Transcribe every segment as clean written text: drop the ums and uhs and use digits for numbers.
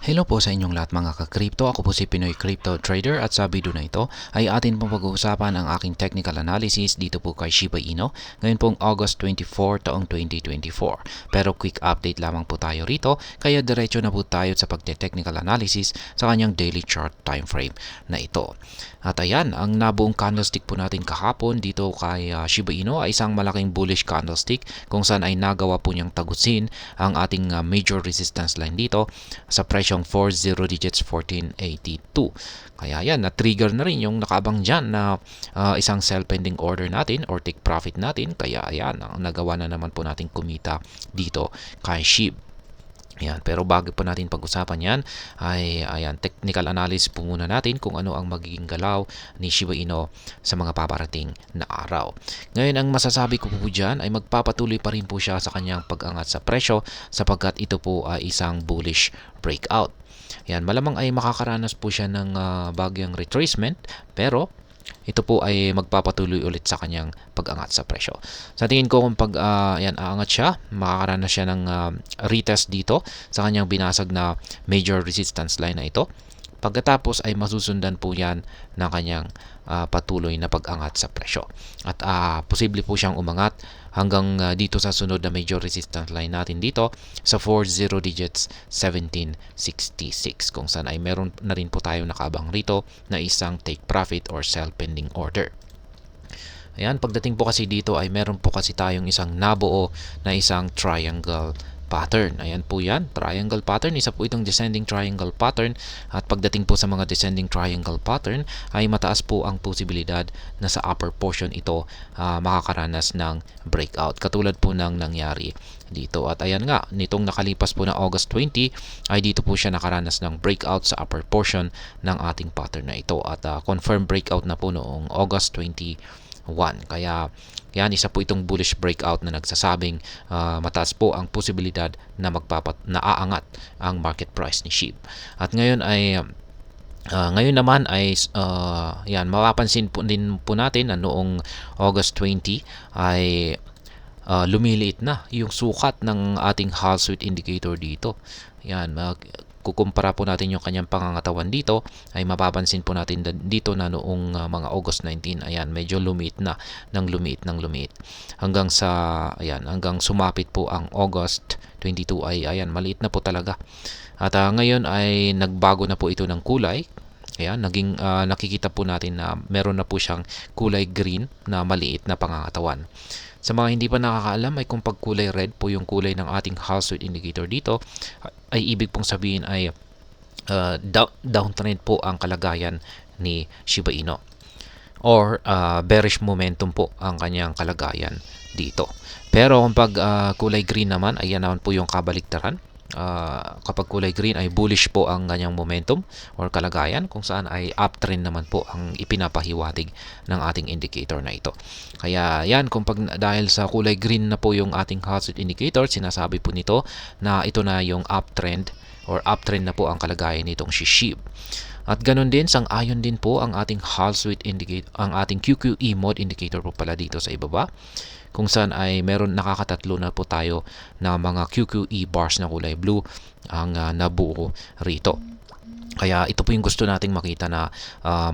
Hello po sa inyong lahat mga ka-crypto. Ako po si Pinoy Crypto Trader at sa video na ito ay atin pong pag-uusapan ang aking technical analysis dito po kay Shiba Inu ngayon pong August 24 taong 2024. Pero quick update lamang po tayo rito kaya diretso na po tayo sa pagte-technical analysis sa kanyang daily chart time frame na ito. At ayan, ang nabuong candlestick po natin kahapon dito kay Shiba Inu ay isang malaking bullish candlestick kung saan ay nagawa po niyang tagusin ang ating major resistance line dito sa presyong 40 digits 1482. Kaya yan, na-trigger na rin yung nakaabang dyan na isang sell pending order natin or take profit natin. Kaya ayan, nagawa na naman po natin kumita dito kay SHIB. Ayan, pero bago po natin pag-usapan yan, ay ayan, technical analysis po muna natin kung ano ang magiging galaw ni Shiba Inu sa mga paparating na araw. Ngayon, ang masasabi ko po dyan ay magpapatuloy pa rin po siya sa kanyang pag-angat sa presyo sapagkat ito po ay isang bullish breakout. Yan, malamang ay makakaranas po siya ng bagyang retracement pero ito po ay magpapatuloy ulit sa kanyang pag-angat sa presyo. Sa tingin ko kung aangat siya, makakaranas siya ng retest dito sa kanyang binasag na major resistance line na ito. Pagkatapos ay masusundan po yan ng kanyang patuloy na pag-angat sa presyo. At posible po siyang umangat hanggang dito sa sunod na major resistance line natin dito sa 40 digits 1766 kung saan ay meron na rin po tayo nakaabang rito na isang take profit or sell pending order. Ayan, pagdating po kasi dito ay meron po kasi tayong isang nabuo na isang triangle pattern. Ayan po yan, triangle pattern. Isa po itong descending triangle pattern. At pagdating po sa mga descending triangle pattern, ay mataas po ang posibilidad na sa upper portion ito makakaranas ng breakout. Katulad po ng nangyari dito. At ayan nga, nitong nakalipas po na August 20, ay dito po siya nakaranas ng breakout sa upper portion ng ating pattern na ito. At confirmed breakout na po noong August 21. Kaya yan, isa po itong bullish breakout na nagsasabing mataas po ang posibilidad na aangat ang market price ni SHIB. At ngayon ay ngayon naman ay yan, mapapansin po din po natin na noong August 20 ay lumiliit na yung sukat ng ating Hall Street indicator dito. Yan, kukumpara po natin yung kanyang pangangatawan dito, ay mapapansin po natin dito na noong mga August 19, ayan, medyo lumiit na ng lumiit hanggang sa ayan, hanggang sumapit po ang August 22 ay ayan, maliit na po talaga. At ngayon ay nagbago na po ito ng kulay. Ayan, nakikita po natin na meron na po siyang kulay green na maliit na pangangatawan. Sa mga hindi pa nakakaalam ay kung pag kulay red po yung kulay ng ating Hall Street indicator dito, ay ibig pong sabihin ay downtrend po ang kalagayan ni Shiba Inu or bearish momentum po ang kanyang kalagayan dito. Pero kung pag kulay green naman, ayan naman po yung kabaliktaran. Kapag kulay green ay bullish po ang kanyang momentum or kalagayan kung saan ay uptrend naman po ang ipinapahiwatig ng ating indicator na ito. Kaya yan, kung dahil sa kulay green na po yung ating Hall Street indicator, sinasabi po nito na ito na yung uptrend or uptrend na po ang kalagayan nitong SHIB. At ganun din, sang-ayon din po ang ating Hall Street indicator, ang ating QQE mode indicator po pala dito sa ibaba, kung saan ay meron nakakatatlo na po tayo na mga QQE bars na kulay blue ang nabuo rito. Kaya ito po yung gusto nating makita na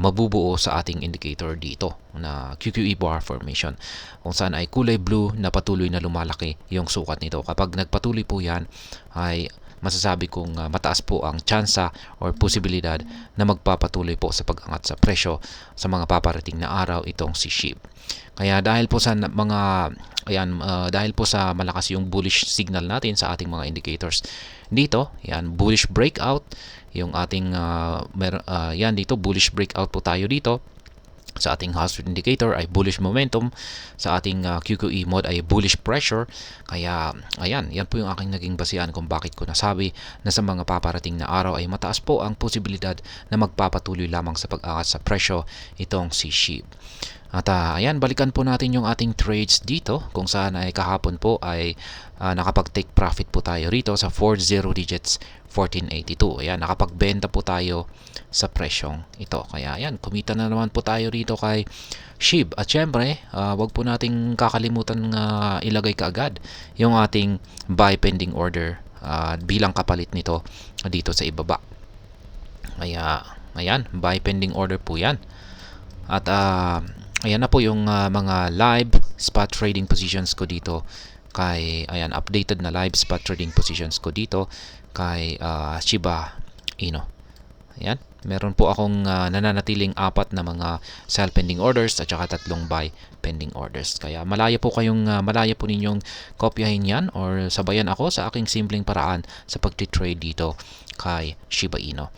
mabubuo sa ating indicator dito na QQE bar formation, kung saan ay kulay blue na patuloy na lumalaki yung sukat nito. Kapag nagpatuloy po yan ay masasabi kong mataas po ang tsansa or posibilidad na magpapatuloy po sa pag-angat sa presyo sa mga paparating na araw itong si SHIB. Kaya dahil po sa dahil po sa malakas yung bullish signal natin sa ating mga indicators dito, yan, bullish breakout yung ating yan dito, bullish breakout po tayo dito. Sa ating Hall Street indicator ay bullish momentum, sa ating QQE mode ay bullish pressure. Kaya ayan, yan po yung aking naging basihan kung bakit ko nasabi na sa mga paparating na araw ay mataas po ang posibilidad na magpapatuloy lamang sa pag-angat sa presyo itong si SHIB. At ayan, balikan po natin yung ating trades dito kung saan ay kahapon po ay nakapag-take profit po tayo rito sa 40 digits 1482. Ayan, nakapagbenta po tayo sa presyong ito. Kaya ayan, kumita na naman po tayo rito kay SHIB. At syempre, wag po nating kakalimutan ilagay kaagad yung ating buy pending order bilang kapalit nito dito sa ibaba. Kaya ayan, buy pending order po yan. At ayan na po yung mga live spot trading positions ko dito kay, ayan, updated na live spot trading positions ko dito kay Shiba Inu. Ayan, meron po akong nananatiling 4 na mga sell pending orders at saka 3 buy pending orders. Kaya malaya po ninyong kopyahin yan or sabayan ako sa aking simpleng paraan sa pagtitrade dito kay Shiba Inu.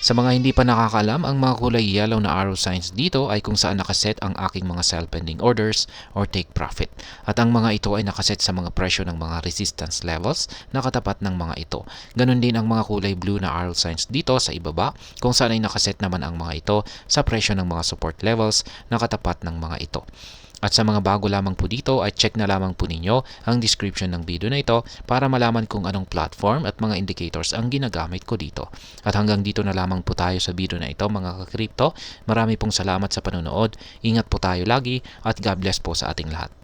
Sa mga hindi pa nakakalam, ang mga kulay yellow na arrow signs dito ay kung saan nakaset ang aking mga sell pending orders or take profit. At ang mga ito ay nakaset sa mga presyo ng mga resistance levels na katapat ng mga ito. Ganon din ang mga kulay blue na arrow signs dito sa ibaba kung saan ay nakaset naman ang mga ito sa presyo ng mga support levels na katapat ng mga ito. At sa mga bago lamang po dito ay check na lamang po ninyo ang description ng video na ito para malaman kung anong platform at mga indicators ang ginagamit ko dito. At hanggang dito na lamang po tayo sa video na ito mga ka-crypto. Marami pong salamat sa panonood. Ingat po tayo lagi at God bless po sa ating lahat.